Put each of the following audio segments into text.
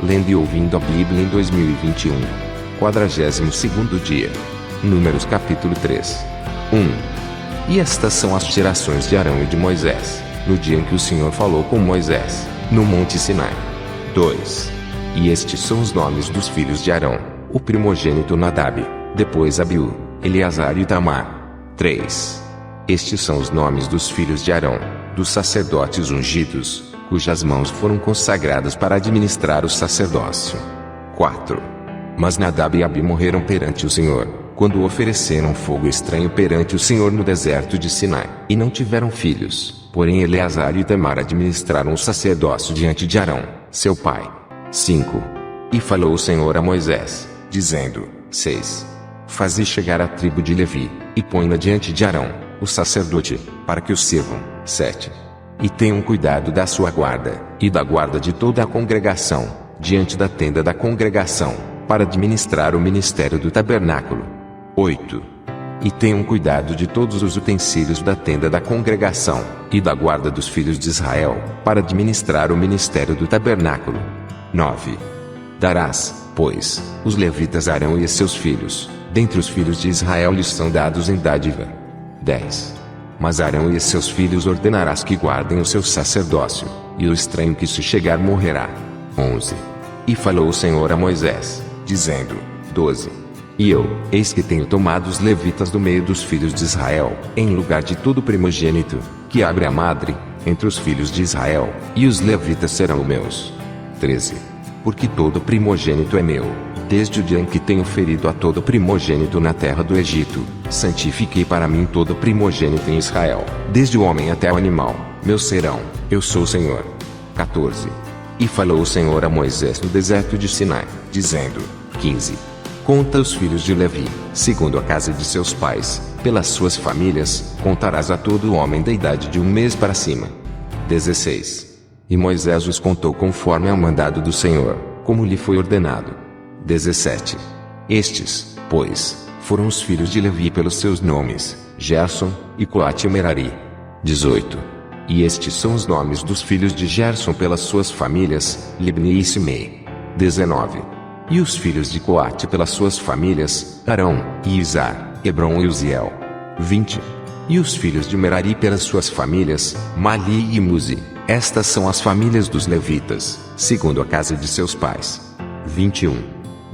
lendo e ouvindo a Bíblia em 2021. 42º dia. Números capítulo 3. 1. E estas são as gerações de Arão e de Moisés, no dia em que o Senhor falou com Moisés, no monte Sinai. 2. E estes são os nomes dos filhos de Arão: o primogênito Nadab, depois Abiú, Eleazar e Itamar. 3. Estes são os nomes dos filhos de Arão, dos sacerdotes ungidos, cujas mãos foram consagradas para administrar o sacerdócio. 4. Mas Nadab e Abiú morreram perante o Senhor, quando ofereceram fogo estranho perante o Senhor no deserto de Sinai, e não tiveram filhos, porém Eleazar e Itamar administraram o sacerdócio diante de Arão, seu pai. 5. E falou o Senhor a Moisés, dizendo: 6. Faze chegar a tribo de Levi, e põe-na diante de Arão, o sacerdote, para que o sirvam. 7. E tenham cuidado da sua guarda, e da guarda de toda a congregação, diante da tenda da congregação, para administrar o ministério do tabernáculo. 8. E tenham cuidado de todos os utensílios da tenda da congregação, e da guarda dos filhos de Israel, para administrar o ministério do tabernáculo. 9. Darás, pois, os levitas a Arão e seus filhos, dentre os filhos de Israel lhes são dados em dádiva. 10. Mas Arão e seus filhos ordenarás que guardem o seu sacerdócio, e o estranho que se chegar morrerá. 11. E falou o Senhor a Moisés, dizendo: 12. E eu, eis que tenho tomado os levitas do meio dos filhos de Israel, em lugar de todo primogênito, que abre a madre, entre os filhos de Israel, e os levitas serão meus. 13. Porque todo primogênito é meu, desde o dia em que tenho ferido a todo primogênito na terra do Egito, santifiquei para mim todo primogênito em Israel, desde o homem até o animal, meus serão, eu sou o Senhor. 14. E falou o Senhor a Moisés no deserto de Sinai, dizendo: 15. Conta os filhos de Levi, segundo a casa de seus pais, pelas suas famílias, contarás a todo homem da idade de 1 mês para cima. 16. E Moisés os contou conforme ao mandado do Senhor, como lhe foi ordenado. 17. Estes, pois, foram os filhos de Levi pelos seus nomes, Gerson, e Coate e Merari. 18. E estes são os nomes dos filhos de Gerson pelas suas famílias, Libni e Simei. 19. E os filhos de Coate pelas suas famílias, Arão, e Izar, Hebron e Uziel. 20. E os filhos de Merari pelas suas famílias, Mali e Muzi. Estas são as famílias dos levitas, segundo a casa de seus pais. 21.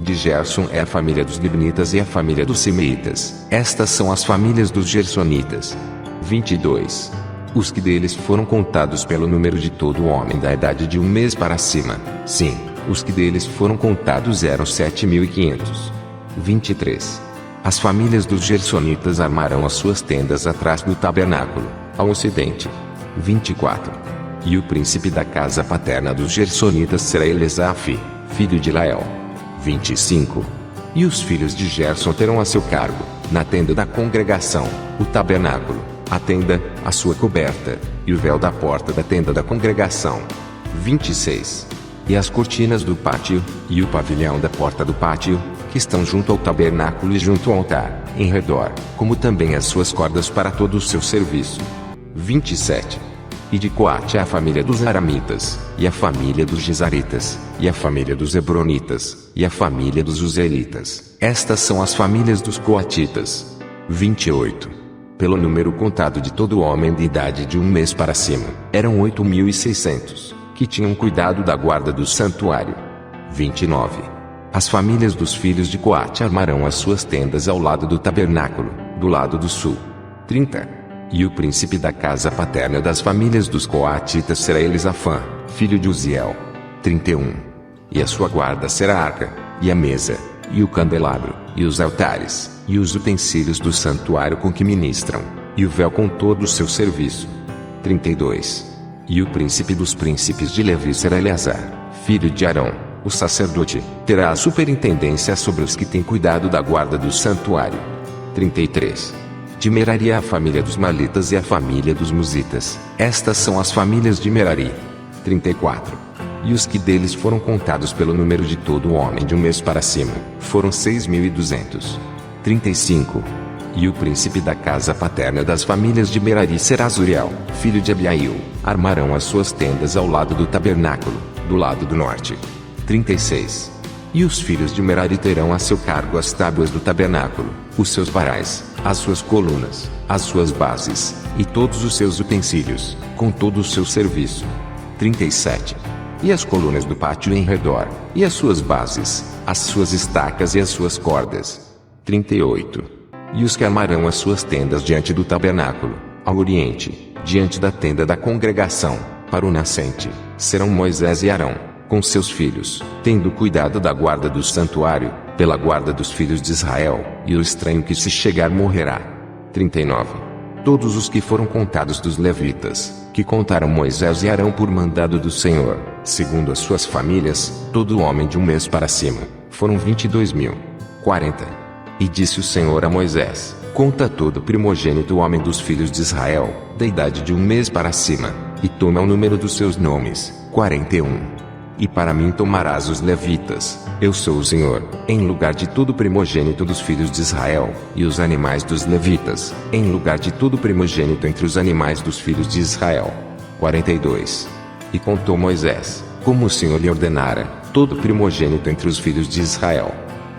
De Gerson é a família dos Libnitas e a família dos Simeitas. Estas são as famílias dos Gersonitas. 22. Os que deles foram contados pelo número de todo homem da idade de 1 mês para cima. Sim, os que deles foram contados eram 7.500. 23. As famílias dos Gersonitas armarão as suas tendas atrás do tabernáculo, ao ocidente. 24. E o príncipe da casa paterna dos Gersonitas será Elesaf, filho de Lael. 25. E os filhos de Gerson terão a seu cargo, na tenda da congregação, o tabernáculo, a tenda, a sua coberta, e o véu da porta da tenda da congregação. 26. E as cortinas do pátio, e o pavilhão da porta do pátio, que estão junto ao tabernáculo e junto ao altar, em redor, como também as suas cordas para todo o seu serviço. 27. E de Coate a família dos Aramitas, e a família dos Gizaritas, e a família dos Hebronitas, e a família dos Uzelitas. Estas são as famílias dos Coatitas. 28. Pelo número contado de todo homem de idade de 1 mês para cima, eram 8.600, que tinham cuidado da guarda do santuário. 29. As famílias dos filhos de Coate armarão as suas tendas ao lado do tabernáculo, do lado do sul. 30. E o príncipe da casa paterna das famílias dos Coatitas será Elisafã, filho de Uziel. 31. E a sua guarda será a arca, e a mesa, e o candelabro, e os altares, e os utensílios do santuário com que ministram, e o véu com todo o seu serviço. 32. E o príncipe dos príncipes de Levi será Eleazar, filho de Arão, o sacerdote, terá a superintendência sobre os que têm cuidado da guarda do santuário. 33. De Merari a família dos Malitas e a família dos Musitas. Estas são as famílias de Merari. 34. E os que deles foram contados pelo número de todo homem de 1 mês para cima, foram 6.200. 35. E o príncipe da casa paterna das famílias de Merari será Zuriel, filho de Abiail. Armarão as suas tendas ao lado do tabernáculo, do lado do norte. 36. E os filhos de Merari terão a seu cargo as tábuas do tabernáculo, os seus varais, as suas colunas, as suas bases, e todos os seus utensílios, com todo o seu serviço. 37. E as colunas do pátio em redor, e as suas bases, as suas estacas e as suas cordas. 38. E os que armarão as suas tendas diante do tabernáculo, ao oriente, diante da tenda da congregação, para o nascente, serão Moisés e Arão, com seus filhos, tendo cuidado da guarda do santuário, pela guarda dos filhos de Israel, e o estranho que se chegar morrerá. 39. Todos os que foram contados dos levitas, que contaram Moisés e Arão por mandado do Senhor, segundo as suas famílias, todo homem de um mês para cima, foram 22.000. 40. E disse o Senhor a Moisés: conta todo primogênito homem dos filhos de Israel, da idade de um mês para cima, e toma o número dos seus nomes, 41. E para mim tomarás os levitas, eu sou o Senhor, em lugar de todo primogênito dos filhos de Israel, e os animais dos levitas, em lugar de todo primogênito entre os animais dos filhos de Israel. 42. E contou Moisés, como o Senhor lhe ordenara, todo primogênito entre os filhos de Israel.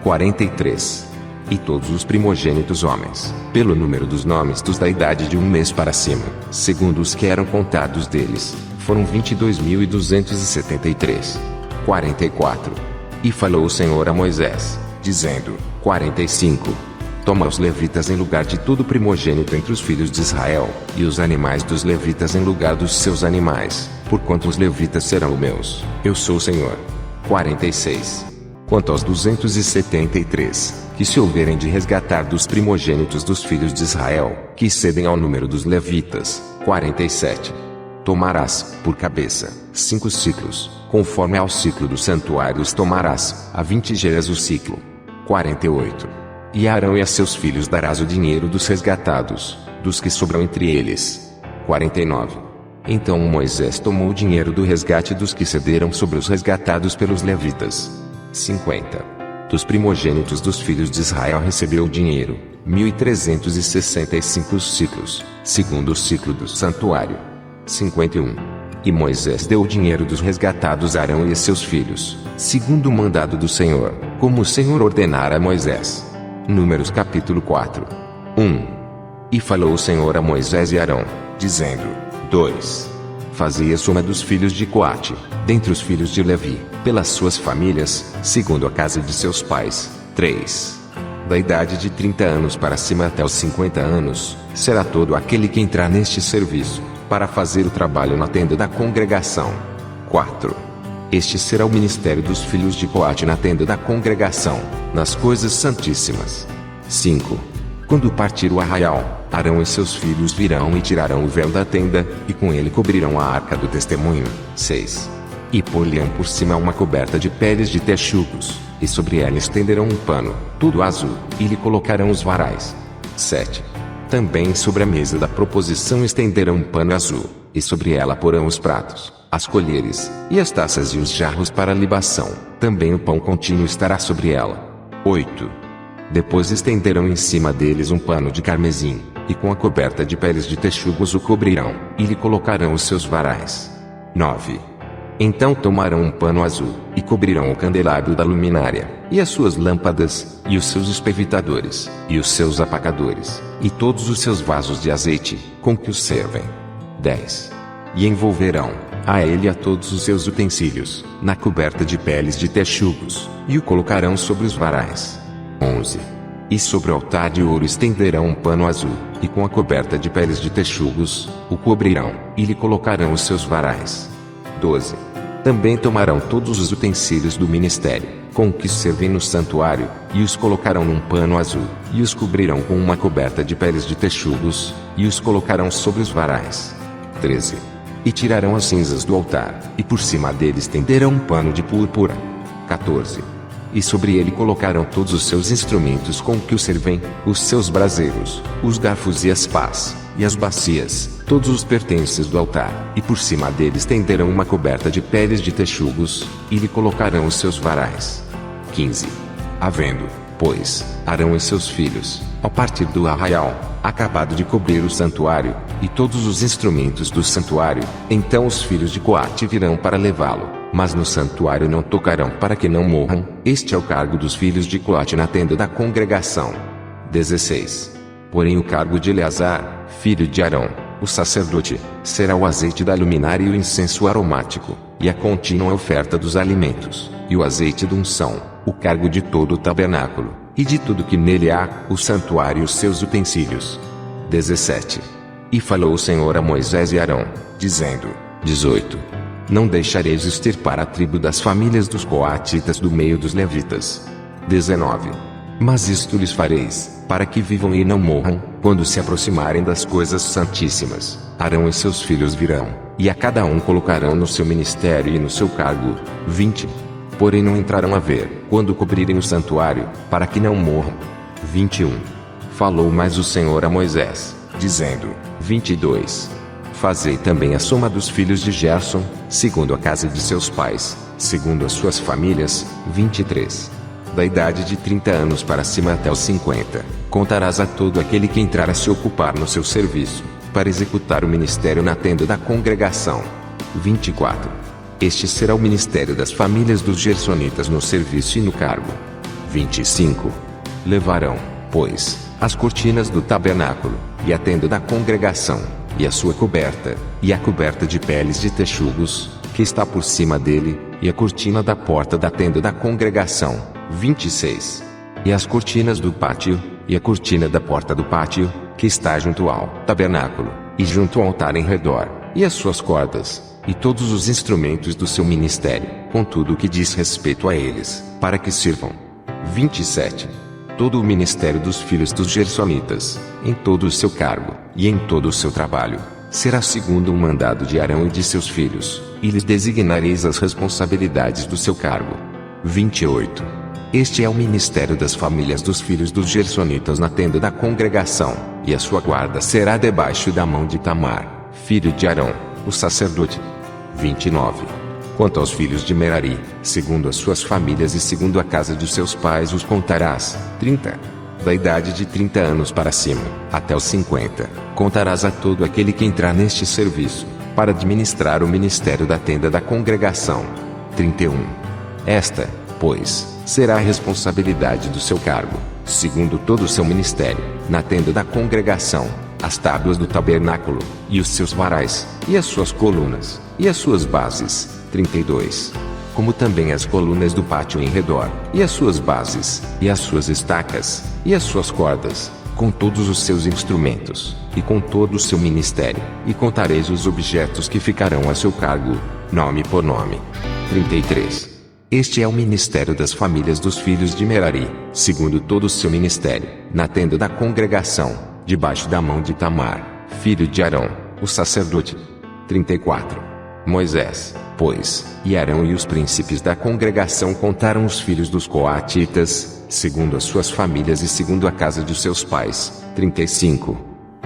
43. E todos os primogênitos homens, pelo número dos nomes dos da idade de um mês para cima, segundo os que eram contados deles, foram 22.273. 44. E falou o Senhor a Moisés, dizendo: 45. Toma os levitas em lugar de todo primogênito entre os filhos de Israel, e os animais dos levitas em lugar dos seus animais, porquanto os levitas serão meus, eu sou o Senhor. 46. Quanto aos 273, que se houverem de resgatar dos primogênitos dos filhos de Israel, que excedem ao número dos levitas. 47. Tomarás, por cabeça, 5 ciclos, conforme ao ciclo dos santuários tomarás, a 20 geras o ciclo. 48. E a Arão e a seus filhos darás o dinheiro dos resgatados, dos que sobram entre eles. 49. Então Moisés tomou o dinheiro do resgate dos que cederam sobre os resgatados pelos levitas. 50. Dos primogênitos dos filhos de Israel recebeu o dinheiro, 1.365 ciclos, segundo o ciclo do santuário. 51. E Moisés deu o dinheiro dos resgatados a Arão e a seus filhos, segundo o mandado do Senhor, como o Senhor ordenara a Moisés. Números capítulo 4. 1. E falou o Senhor a Moisés e Arão, dizendo: 2. Fazei a soma dos filhos de Coate, dentre os filhos de Levi, pelas suas famílias, segundo a casa de seus pais. 3. Da idade de 30 anos para cima até os 50 anos, será todo aquele que entrar neste serviço, para fazer o trabalho na tenda da congregação. 4. Este será o ministério dos filhos de Coate na tenda da congregação, nas coisas santíssimas. 5. Quando partir o arraial, Arão e seus filhos virão e tirarão o véu da tenda, e com ele cobrirão a arca do testemunho. 6. E pôr-lhe-ão por cima uma coberta de peles de texugos, e sobre ela estenderão um pano, todo azul, e lhe colocarão os varais. 7. Também sobre a mesa da proposição estenderão um pano azul, e sobre ela porão os pratos, as colheres, e as taças e os jarros para libação, também o pão contínuo estará sobre ela. 8. Depois estenderão em cima deles um pano de carmesim, e com a coberta de peles de texugos o cobrirão, e lhe colocarão os seus varais. 9. Então tomarão um pano azul, e cobrirão o candelabro da luminária, e as suas lâmpadas, e os seus espevitadores, e os seus apacadores, e todos os seus vasos de azeite, com que os servem. 10. E envolverão, a ele e a todos os seus utensílios, na coberta de peles de texugos, e o colocarão sobre os varais. 11. E sobre o altar de ouro estenderão um pano azul, e com a coberta de peles de texugos, o cobrirão, e lhe colocarão os seus varais. 12. Também tomarão todos os utensílios do ministério, com que servem no santuário, e os colocarão num pano azul, e os cobrirão com uma coberta de peles de texugos, e os colocarão sobre os varais. 13. E tirarão as cinzas do altar, e por cima dele estenderão um pano de púrpura. 14. E sobre ele colocarão todos os seus instrumentos com que o servem, os seus braseiros, os garfos e as pás, e as bacias, todos os pertences do altar, e por cima dele estenderão uma coberta de peles de texugos, e lhe colocarão os seus varais. 15. Havendo, pois, Arão e seus filhos, ao partir do arraial, acabado de cobrir o santuário, e todos os instrumentos do santuário, então os filhos de Coate virão para levá-lo, mas no santuário não tocarão para que não morram. Este é o cargo dos filhos de Coate na tenda da congregação. 16. Porém o cargo de Eleazar, filho de Arão, o sacerdote, será o azeite da luminária e o incenso aromático, e a contínua oferta dos alimentos, e o azeite da unção, o cargo de todo o tabernáculo, e de tudo que nele há, o santuário e os seus utensílios. 17. E falou o Senhor a Moisés e Arão, dizendo: 18. Não deixareis extirpar a tribo das famílias dos coatitas do meio dos levitas. 19. Mas isto lhes fareis, para que vivam e não morram, quando se aproximarem das coisas santíssimas. Arão e seus filhos virão, e a cada um colocarão no seu ministério e no seu cargo. 20. Porém não entrarão a ver, quando cobrirem o santuário, para que não morram. 21. Falou mais o Senhor a Moisés, dizendo: 22. Fazei também a soma dos filhos de Gerson, segundo a casa de seus pais, segundo as suas famílias. 23. Da idade de 30 anos para cima até os 50, contarás a todo aquele que entrar a se ocupar no seu serviço, para executar o ministério na tenda da congregação. 24. Este será o ministério das famílias dos gersonitas no serviço e no cargo. 25. Levarão, pois, as cortinas do tabernáculo, e a tenda da congregação, e a sua coberta, e a coberta de peles de texugos, que está por cima dele, e a cortina da porta da tenda da congregação. 26. E as cortinas do pátio, e a cortina da porta do pátio, que está junto ao tabernáculo, e junto ao altar em redor, e as suas cordas, e todos os instrumentos do seu ministério, com tudo o que diz respeito a eles, para que sirvam. 27. Todo o ministério dos filhos dos gersonitas, em todo o seu cargo, e em todo o seu trabalho, será segundo o mandado de Arão e de seus filhos, e lhes designareis as responsabilidades do seu cargo. 28. Este é o ministério das famílias dos filhos dos gersonitas na tenda da congregação, e a sua guarda será debaixo da mão de Itamar, filho de Arão, o sacerdote. 29. Quanto aos filhos de Merari, segundo as suas famílias e segundo a casa de seus pais os contarás. 30. Da idade de 30 anos para cima, até os 50, contarás a todo aquele que entrar neste serviço, para administrar o ministério da tenda da congregação. 31. Esta, pois, será a responsabilidade do seu cargo, segundo todo o seu ministério, na tenda da congregação, as tábuas do tabernáculo, e os seus varais, e as suas colunas, e as suas bases. 32. Como também as colunas do pátio em redor, e as suas bases, e as suas estacas, e as suas cordas, com todos os seus instrumentos, e com todo o seu ministério, e contareis os objetos que ficarão a seu cargo, nome por nome. 33. Este é o ministério das famílias dos filhos de Merari, segundo todo o seu ministério, na tenda da congregação, debaixo da mão de Itamar, filho de Arão, o sacerdote. 34. Moisés, pois, e Arão e os príncipes da congregação contaram os filhos dos coatitas, segundo as suas famílias e segundo a casa de seus pais. 35.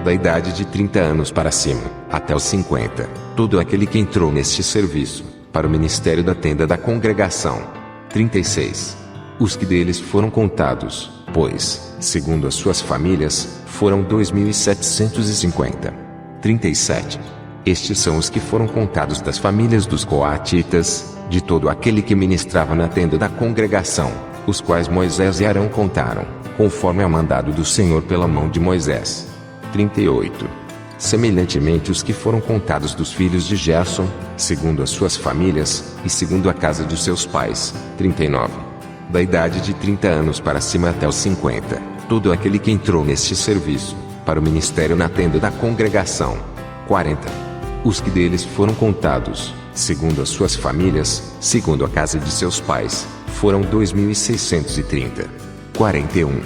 Da idade de 30 anos para cima, até os 50, todo aquele que entrou neste serviço, para o ministério da tenda da congregação. 36. Os que deles foram contados, pois, segundo as suas famílias, foram 2.750. 37. Estes são os que foram contados das famílias dos coatitas, de todo aquele que ministrava na tenda da congregação, os quais Moisés e Arão contaram, conforme ao mandado do Senhor pela mão de Moisés. 38. Semelhantemente os que foram contados dos filhos de Gerson, segundo as suas famílias, e segundo a casa de seus pais. 39. Da idade de 30 anos para cima até os 50, todo aquele que entrou neste serviço, para o ministério na tenda da congregação. 40. Os que deles foram contados, segundo as suas famílias, segundo a casa de seus pais, foram 2.630. 41.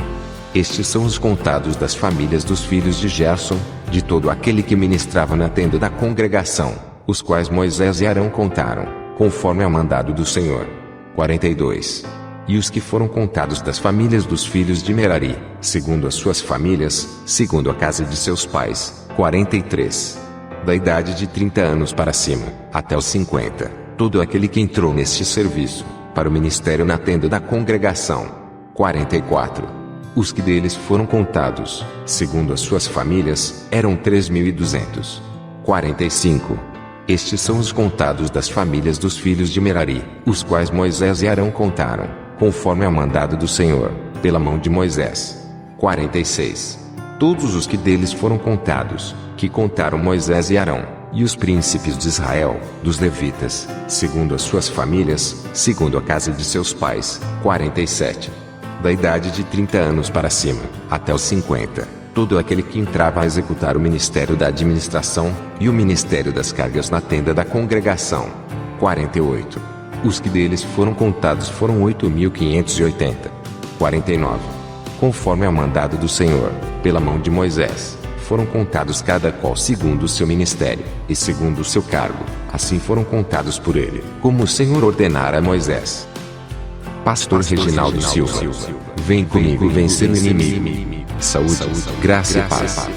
Estes são os contados das famílias dos filhos de Gerson, de todo aquele que ministrava na tenda da congregação, os quais Moisés e Arão contaram, conforme ao mandado do Senhor. 42. E os que foram contados das famílias dos filhos de Merari, segundo as suas famílias, segundo a casa de seus pais. 43. Da idade de 30 anos para cima, até os 50, todo aquele que entrou neste serviço, para o ministério na tenda da congregação. 44. Os que deles foram contados, segundo as suas famílias, eram 3.200. 45. Estes são os contados das famílias dos filhos de Merari, os quais Moisés e Arão contaram, conforme ao mandado do Senhor, pela mão de Moisés. 46. Todos os que deles foram contados, que contaram Moisés e Arão, e os príncipes de Israel, dos levitas, segundo as suas famílias, segundo a casa de seus pais. 47. Da idade de 30 anos para cima, até os 50, todo aquele que entrava a executar o ministério da administração, e o ministério das cargas na tenda da congregação. 48. Os que deles foram contados foram 8.580. 49. Conforme ao mandado do Senhor, pela mão de Moisés, foram contados cada qual segundo o seu ministério, e segundo o seu cargo, assim foram contados por ele, como o Senhor ordenara a Moisés. Pastor Reginaldo Silva, vem comigo vencer o inimigo. Saúde, graça e paz.